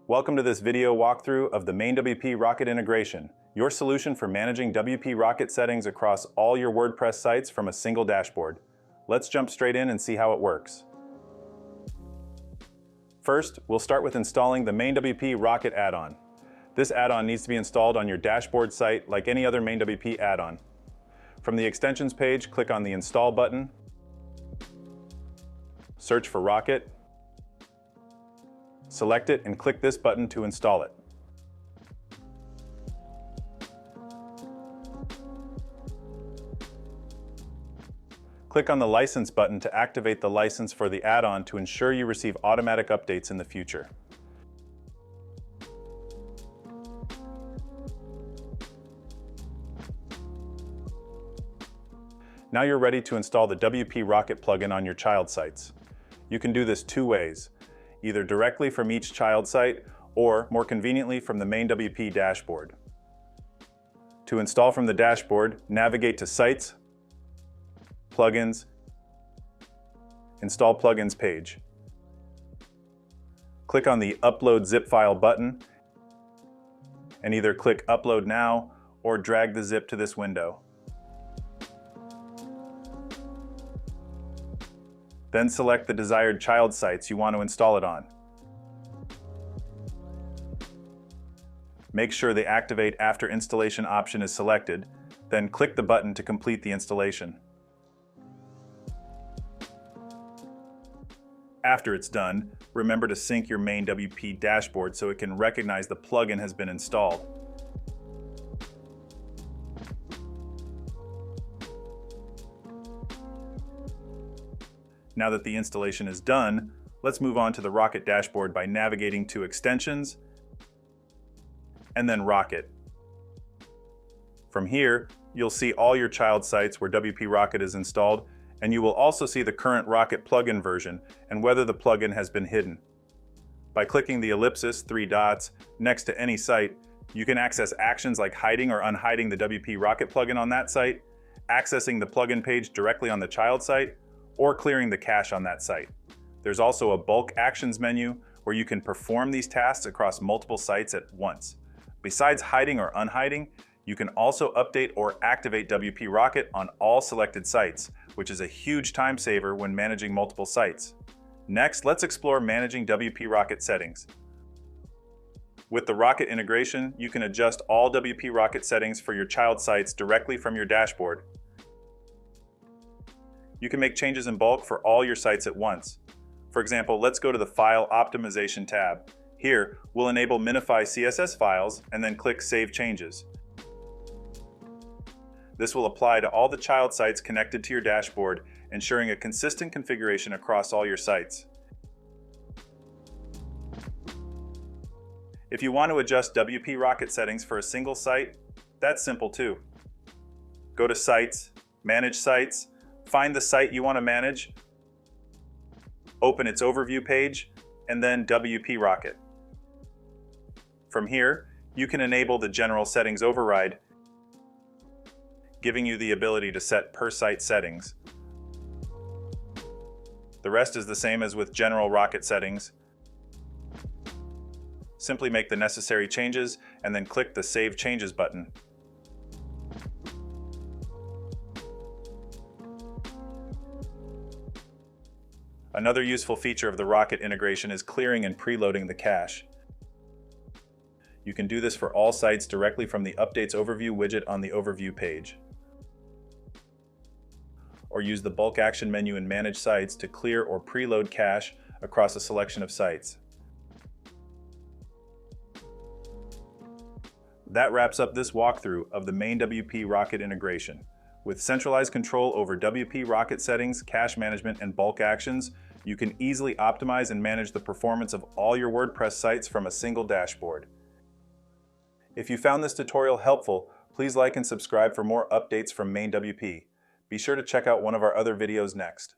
Welcome to this video walkthrough of the MainWP Rocket Integration, your solution for managing WP Rocket settings across all your WordPress sites from a single dashboard. Let's jump straight in and see how it works. First, we'll start with installing the MainWP Rocket add-on. This add-on needs to be installed on your dashboard site like any other MainWP add-on. From the extensions page, click on the Install button, search for Rocket, select it and click this button to install it. Click on the License button to activate the license for the add-on to ensure you receive automatic updates in the future. Now you're ready to install the WP Rocket plugin on your child sites. You can do this two ways, either directly from each child site or, more conveniently, from the MainWP Dashboard. To install from the dashboard, navigate to Sites, Plugins, Install Plugins page. Click on the Upload Zip File button and either click Upload Now or drag the zip to this window. Then select the desired child sites you want to install it on. Make sure the Activate After Installation option is selected, then click the button to complete the installation. After it's done, remember to sync your MainWP dashboard so it can recognize the plugin has been installed. Now that the installation is done, let's move on to the Rocket dashboard by navigating to Extensions and then Rocket. From here, you'll see all your child sites where WP Rocket is installed, and you will also see the current Rocket plugin version and whether the plugin has been hidden. By clicking the ellipsis, 3 dots, next to any site, you can access actions like hiding or unhiding the WP Rocket plugin on that site, accessing the plugin page directly on the child site, or clearing the cache on that site. There's also a bulk actions menu where you can perform these tasks across multiple sites at once. Besides hiding or unhiding, you can also update or activate WP Rocket on all selected sites, which is a huge time saver when managing multiple sites. Next, let's explore managing WP Rocket settings. With the Rocket integration, you can adjust all WP Rocket settings for your child sites directly from your dashboard. You can make changes in bulk for all your sites at once. For example, let's go to the File Optimization tab. Here, we'll enable Minify CSS files and then click Save Changes. This will apply to all the child sites connected to your dashboard, ensuring a consistent configuration across all your sites. If you want to adjust WP Rocket settings for a single site, that's simple too. Go to Sites, Manage Sites, find the site you want to manage, open its overview page, and then WP Rocket. From here, you can enable the General Settings override, giving you the ability to set per site settings. The rest is the same as with General Rocket settings. Simply make the necessary changes and then click the Save Changes button. Another useful feature of the Rocket integration is clearing and preloading the cache. You can do this for all sites directly from the Updates Overview widget on the Overview page. Or use the Bulk Action menu in Manage Sites to clear or preload cache across a selection of sites. That wraps up this walkthrough of the MainWP Rocket integration. With centralized control over WP Rocket settings, cache management, and bulk actions, you can easily optimize and manage the performance of all your WordPress sites from a single dashboard. If you found this tutorial helpful, please like and subscribe for more updates from MainWP. Be sure to check out one of our other videos next.